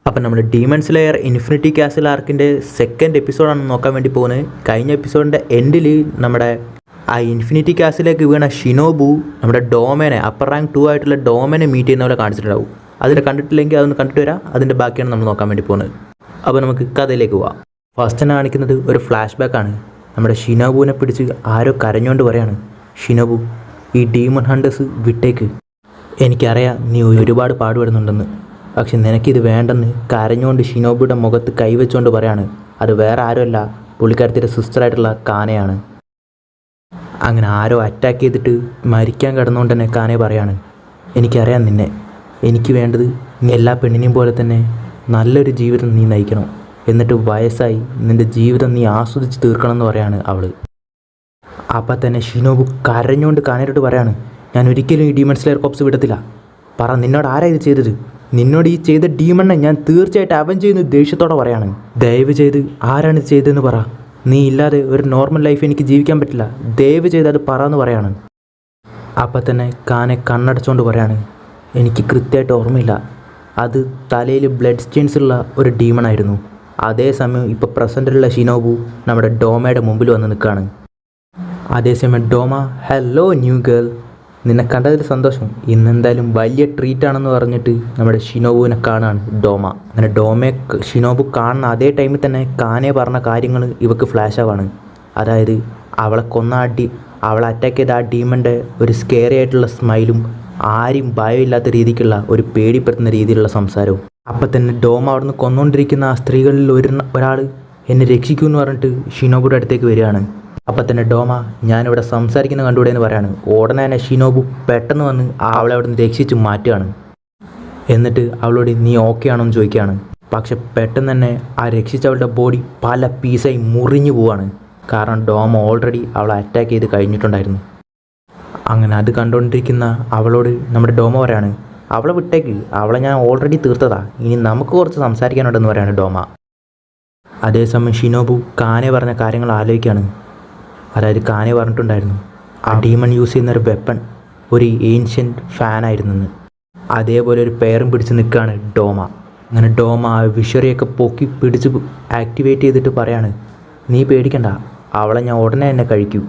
അപ്പം നമ്മൾ Demon Slayer Infinity Castle ആർക്കിൻ്റെ സെക്കൻഡ് എപ്പിസോഡാണ് നോക്കാൻ വേണ്ടി പോകുന്നത്. കഴിഞ്ഞ എപ്പിസോഡിൻ്റെ എൻഡിൽ നമ്മുടെ ആ ഇൻഫിനിറ്റി കാസിലേക്ക് വീണ ഷിനോബു നമ്മുടെ ഡോമേനെ അപ്പർ റാങ്ക് 2 ആയിട്ടുള്ള ഡോമേനെ മീറ്റ് ചെയ്യുന്ന പോലെ കാണിച്ചിട്ടുണ്ടാവും. അതിനെ കണ്ടിട്ടില്ലെങ്കിൽ അതൊന്ന് കണ്ടിട്ട് വരാം. അതിൻ്റെ ബാക്കിയാണ് നമ്മൾ നോക്കാൻ വേണ്ടി പോകുന്നത്. അപ്പോൾ നമുക്ക് കഥയിലേക്ക് പോവാം. ഫസ്റ്റ് തന്നെ കാണിക്കുന്നത് ഒരു ഫ്ലാഷ് ബാക്കാണ്. നമ്മുടെ ഷിനോബുവിനെ പിടിച്ച് ആരോ കരഞ്ഞുകൊണ്ട് പറയാണ്, ഷിനോബു ഈ ഡീമൺ ഹണ്ടേഴ്സ് വിട്ടേക്ക്. എനിക്കറിയാം നീ ഒരുപാട് പാടുപെടുന്നുണ്ടെന്ന്, പക്ഷെ നിനക്കിത് വേണ്ടെന്ന് കരഞ്ഞുകൊണ്ട് ഷിനോബുയുടെ മുഖത്ത് കൈവച്ചുകൊണ്ട് പറയാണ്. അത് വേറെ ആരുമല്ല, പുള്ളിക്കാരത്തിൻ്റെ സിസ്റ്ററായിട്ടുള്ള കാനയാണ്. അങ്ങനെ ആരോ അറ്റാക്ക് ചെയ്തിട്ട് മരിക്കാൻ കിടന്നുകൊണ്ട് തന്നെ കാനെ പറയാണ്, എനിക്കറിയാം നിന്നെ, എനിക്ക് വേണ്ടത് നീ എല്ലാ പെണ്ണിനെയും പോലെ തന്നെ നല്ലൊരു ജീവിതം നീ നയിക്കണം, എന്നിട്ട് വയസ്സായി നിൻ്റെ ജീവിതം നീ ആസ്വദിച്ച് തീർക്കണം എന്ന് പറയാണ് അവൾ. അപ്പം തന്നെ ഷിനോബു കരഞ്ഞുകൊണ്ട് കാനയോട് പറയാണ്, ഞാൻ ഒരിക്കലും ഈ ഡീമൺ സ്ലെയർ കോപ്സ് വിടത്തില്ല. പറ, നിന്നോട് ആരാ ഇത് ചെയ്തത്? നിന്നോട് ഈ ചെയ്ത ഡീമണ്ണെ ഞാൻ തീർച്ചയായിട്ടും അവൻ ചെയ്യുന്ന ദേഷ്യത്തോടെ പറയാണ്. ദയവ് ചെയ്ത് ആരാണ് ഇത് ചെയ്തതെന്ന് പറ. നീ ഇല്ലാതെ ഒരു നോർമൽ ലൈഫ് എനിക്ക് ജീവിക്കാൻ പറ്റില്ല. ദയവ് ചെയ്ത് അത് പറ എന്ന് പറയാണ്. അപ്പം തന്നെ കാനെ കണ്ണടച്ചുകൊണ്ട് പറയാണ്, എനിക്ക് കൃത്യമായിട്ട് ഓർമ്മയില്ല. അത് തലയിൽ ബ്ലഡ് സ്റ്റെയിൻസ് ഉള്ള ഒരു ഡീമണായിരുന്നു. അതേസമയം ഇപ്പോൾ പ്രസൻറ്റിലുള്ള ഷിനോബു നമ്മുടെ ഡോമയുടെ മുമ്പിൽ വന്ന് നിൽക്കുകയാണ്. അതേസമയം ഡോമ, ഹലോ ന്യൂ ഗേൾ, നിന്നെ കണ്ടതിൽ സന്തോഷം. ഇന്നെന്തായാലും വലിയ ട്രീറ്റാണെന്ന് പറഞ്ഞിട്ട് നമ്മുടെ ഷിനോബുവിനെ കാണാണ് ഡോമ. അങ്ങനെ ഡോമയെ ഷിനോബു കാണുന്ന അതേ ടൈമിൽ തന്നെ കാനെ പറഞ്ഞ കാര്യങ്ങൾ ഇവക്ക് ഫ്ലാഷ് ആവാണ്. അതായത് അവളെ കൊന്ന അവളെ അറ്റാക്ക് ചെയ്ത ആ ഡീമൻ്റെ ഒരു സ്കെയറി ആയിട്ടുള്ള സ്മൈലും ആരും ഭയമില്ലാത്ത രീതിക്കുള്ള ഒരു പേടിപ്പെടുത്തുന്ന രീതിയിലുള്ള സംസാരവും. അപ്പം തന്നെ ഡോമ അവിടുന്ന് കൊന്നുകൊണ്ടിരിക്കുന്ന ആ സ്ത്രീകളിൽ ഒരാൾ എന്നെ രക്ഷിക്കുമെന്ന് പറഞ്ഞിട്ട് ഷിനോബുയുടെ അടുത്തേക്ക് വരികയാണ്. അപ്പം തന്നെ ഡോമ, ഞാനിവിടെ സംസാരിക്കുന്ന കണ്ടുകൂടെ എന്ന് പറയാണ്. ഉടനെ തന്നെ ഷിനോബു പെട്ടെന്ന് വന്ന് അവളെ അവിടെ നിന്ന് രക്ഷിച്ച് മാറ്റുകയാണ്. എന്നിട്ട് അവളോട് നീ ഓക്കെ ആണോ എന്ന് ചോദിക്കുകയാണ്. പക്ഷെ പെട്ടെന്ന് തന്നെ ആ രക്ഷിച്ചവളുടെ ബോഡി പല പീസായി മുറിഞ്ഞു പോവാണ്. കാരണം ഡോമ ഓൾറെഡി അവളെ അറ്റാക്ക് ചെയ്ത് കഴിഞ്ഞിട്ടുണ്ടായിരുന്നു. അങ്ങനെ അത് കണ്ടുകൊണ്ടിരിക്കുന്ന അവളോട് നമ്മുടെ ഡോമ പറയാണ്, അവളെ വിട്ടേക്ക്, അവളെ ഞാൻ ഓൾറെഡി തീർത്തതാ, ഇനി നമുക്ക് കുറച്ച് സംസാരിക്കാനുണ്ടെന്ന് പറയാണ് ഡോമ. അതേസമയം ഷിനോബു കാനെ പറഞ്ഞ കാര്യങ്ങൾ ആലോചിക്കുകയാണ്. അതായത് കാനെ പറഞ്ഞിട്ടുണ്ടായിരുന്നു ആ ഡീമൺ യൂസ് ചെയ്യുന്നൊരു വെപ്പൺ ഒരു ഏൻഷ്യൻറ്റ് ഫാനായിരുന്നെന്ന്. അതേപോലെ ഒരു പേരും പിടിച്ച് നിൽക്കുകയാണ് ഡോമ. അങ്ങനെ ഡോമ ആ വിഷറിയൊക്കെ പൊക്കി പിടിച്ച് ആക്ടിവേറ്റ് ചെയ്തിട്ട് പറയാണ്, നീ പേടിക്കണ്ട, അവളെ ഞാൻ ഉടനെ തന്നെ കഴിക്കൂ,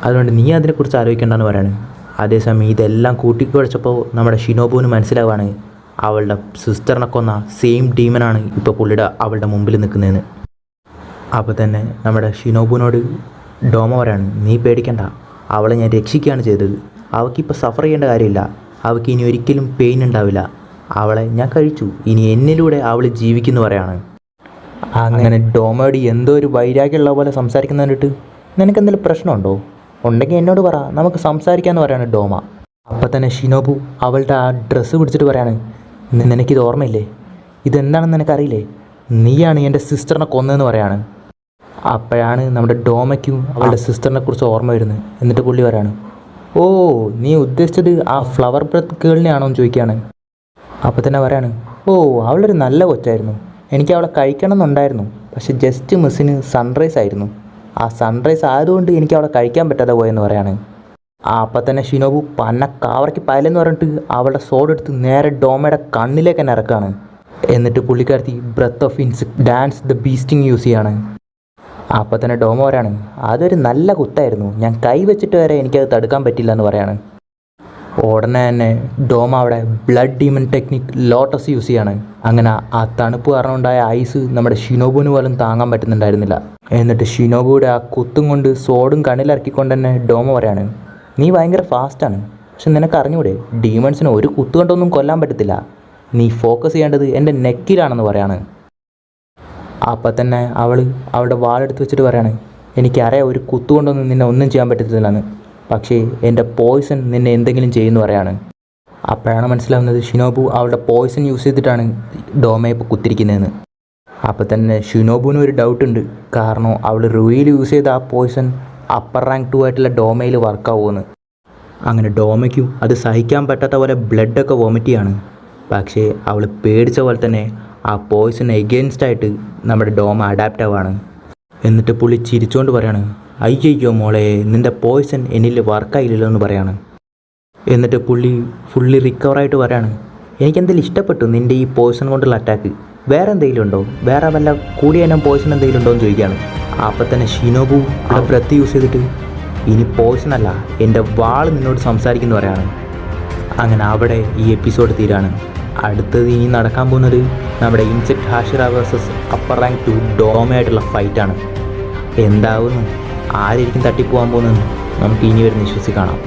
അതുകൊണ്ട് നീ അതിനെക്കുറിച്ച് ആലോചിക്കേണ്ടെന്ന് പറയാണ്. അതേസമയം ഇതെല്ലാം കൂട്ടിക്കുഴച്ചപ്പോൾ നമ്മുടെ ഷിനോബുവിന് മനസ്സിലാവാണ് അവളുടെ സിസ്റ്ററിനെ കൊന്ന സെയിം ഡീമനാണ് ഇപ്പോൾ അവളുടെ മുമ്പിൽ നിൽക്കുന്നതെന്ന്. അപ്പോൾ തന്നെ നമ്മുടെ ഷിനോബുവിനോട് ഡോമ പറയാണ്, നീ പേടിക്കണ്ട, അവളെ ഞാൻ രക്ഷിക്കുകയാണ് ചെയ്തത്. അവൾക്കിപ്പോൾ സഫർ ചെയ്യേണ്ട കാര്യമില്ല, അവൾക്ക് ഇനി ഒരിക്കലും പെയിൻ ഉണ്ടാവില്ല, അവളെ ഞാൻ കഴിച്ചു, ഇനി എന്നിലൂടെ അവൾ ജീവിക്കുന്നു പറയാണ്. അങ്ങനെ ഡോമയോട് എന്തോ ഒരു വൈരാഗ്യമുള്ള പോലെ സംസാരിക്കുന്ന കണ്ടിട്ട്, നിനക്ക് എന്തെങ്കിലും പ്രശ്നമുണ്ടോ? ഉണ്ടെങ്കിൽ എന്നോട് പറ, നമുക്ക് സംസാരിക്കാമെന്ന് പറയാണ് ഡോമ. അപ്പം തന്നെ ഷിനോബു അവളുടെ ആ ഡ്രസ്സ് പിടിച്ചിട്ട് പറയാണ്, നിനക്കിത് ഓർമ്മയില്ലേ? ഇതെന്താണെന്ന് നിനക്കറിയില്ലേ? നീയാണ് എൻ്റെ സിസ്റ്ററിനെ കൊന്നതെന്ന് പറയാണ്. അപ്പോഴാണ് നമ്മുടെ ഡോമയ്ക്കും അവളുടെ സിസ്റ്ററിനെ കുറിച്ച് ഓർമ്മ വരുന്നത്. എന്നിട്ട് പുള്ളി പറയാണ്, ഓ നീ ഉദ്ദേശിച്ചത് ആ ഫ്ലവർ ബ്രെത്ത് ഗേളിനെ ആണോ എന്ന് ചോദിക്കുകയാണ്. അപ്പോൾ തന്നെ പറയാണ്, ഓ അവളൊരു നല്ല കൊച്ചായിരുന്നു, എനിക്ക് അവളെ കഴിക്കണം എന്നുണ്ടായിരുന്നു, പക്ഷെ ജസ്റ്റ് മിസ്സിന് സൺറൈസ് ആയിരുന്നു, ആ സൺറൈസ് ആയതുകൊണ്ട് എനിക്ക് അവളെ കഴിക്കാൻ പറ്റാതെ പോയെന്ന് പറയാണ്. അപ്പം തന്നെ ഷിനോബു പന്ന കാവറയ്ക്ക് പയലെന്ന് പറഞ്ഞിട്ട് അവളുടെ സോഡ് എടുത്ത് നേരെ ഡോമയുടെ കണ്ണിലേക്ക് തന്നെ ഇറക്കാണ്. എന്നിട്ട് പുള്ളിക്കാരത്തി breath of insect dance the bee sting use ചെയ്യാണ്. അപ്പം തന്നെ ഡോമ പറയാണ്, അതൊരു നല്ല കുത്തായിരുന്നു, ഞാൻ കൈ വെച്ചിട്ട് വരെ എനിക്കത് തടുക്കാൻ പറ്റില്ല എന്ന് പറയാണ്. ഉടനെ തന്നെ ഡോമ അവിടെ blood demon technique lotus use ചെയ്യാണ്. അങ്ങനെ ആ തണുപ്പ് കാരണം ഉണ്ടായ ഐസ് നമ്മുടെ ഷിനോബുവിന് പോലും താങ്ങാൻ പറ്റുന്നുണ്ടായിരുന്നില്ല. എന്നിട്ട് ഷിനോബുയുടെ ആ കുത്തും കൊണ്ട് സോഡും കണ്ണിലിറക്കിക്കൊണ്ട് തന്നെ ഡോമ പറയാണ്, നീ ഭയങ്കര ഫാസ്റ്റാണ്, പക്ഷെ നിനക്ക് അറിഞ്ഞൂടെ, ഡീമൺസിന് ഒരു കുത്തുകൊണ്ടൊന്നും കൊല്ലാൻ പറ്റത്തില്ല, നീ ഫോക്കസ് ചെയ്യേണ്ടത് എൻ്റെ നെക്കിലാണെന്ന് പറയാണ്. അപ്പം തന്നെ അവളുടെ വാളെടുത്ത് വെച്ചിട്ട് പറയാണ്, എനിക്കറിയാം ഒരു കുത്തുകൊണ്ടൊന്നും നിന്നെ ഒന്നും ചെയ്യാൻ പറ്റത്തില്ലെന്ന്, പക്ഷേ എൻ്റെ പോയ്സൺ നിന്നെ എന്തെങ്കിലും ചെയ്യുമെന്ന് പറയാണ്. അപ്പോഴാണ് മനസ്സിലാവുന്നത് ഷിനോബു അവളുടെ പോയ്സൺ യൂസ് ചെയ്തിട്ടാണ് ഡോമയെ ഇപ്പോൾ കുത്തിരിക്കുന്നതെന്ന്. അപ്പം തന്നെ ഷിനോബുവിന് ഒരു ഡൗട്ടുണ്ട്, കാരണം അവൾ റൂയിൽ യൂസ് ചെയ്ത ആ പോയ്സൺ അപ്പർ റാങ്ക് 2 ആയിട്ടുള്ള ഡോമയിൽ വർക്കാവുമെന്ന്. അങ്ങനെ ഡോമയ്ക്കും അത് സഹിക്കാൻ പറ്റാത്ത പോലെ ബ്ലഡൊക്കെ വോമിറ്റ് ചെയ്യാണ്. പക്ഷേ അവൾ പേടിച്ച പോലെ തന്നെ ആ പോയ്സൺ എഗെയിൻസ്റ്റായിട്ട് നമ്മുടെ ഡോമ അഡാപ്റ്റ് ആവുകയാണ്. എന്നിട്ട് പുള്ളി ചിരിച്ചുകൊണ്ട് പറയാണ്, അയ്യോ മോളെ, നിൻ്റെ പോയ്സൺ എന്നിൽ വർക്കായില്ലല്ലോ എന്ന് പറയാണ്. എന്നിട്ട് പുള്ളി ഫുള്ളി റിക്കവറായിട്ട് പറയാണ്, എനിക്കെന്തെങ്കിലും ഇഷ്ടപ്പെട്ടു നിൻ്റെ ഈ പോയ്സൺ കൊണ്ടുള്ള അറ്റാക്ക്. വേറെ എന്തെങ്കിലും ഉണ്ടോ? വേറെ വല്ല കൂടിയ ഇനം പോയ്സൺ എന്തെങ്കിലും ഉണ്ടോ എന്ന് ചോദിക്കുകയാണ്. അപ്പം തന്നെ ഷിനോബു ആ ബ്രത്ത് യൂസ് ചെയ്തിട്ട് ഇനി പോയ്സൺ അല്ല, എൻ്റെ വാൾ നിന്നോട് സംസാരിക്കുന്നു പറയാണ്. അങ്ങനെ അവിടെ ഈ എപ്പിസോഡ് തീരാണ്. അടുത്തത് ഇനി നടക്കാൻ പോകുന്നത് നമ്മുടെ insect Hashira versus upper rank 2 ഡോമയായിട്ടുള്ള ഫൈറ്റാണ്. എന്താവുന്നു, ആരായിരിക്കും തട്ടിപ്പോകാൻ പോകുന്നത് നമുക്ക് ഇനി വരുന്ന വിശ്വസിച്ച് കാണാം.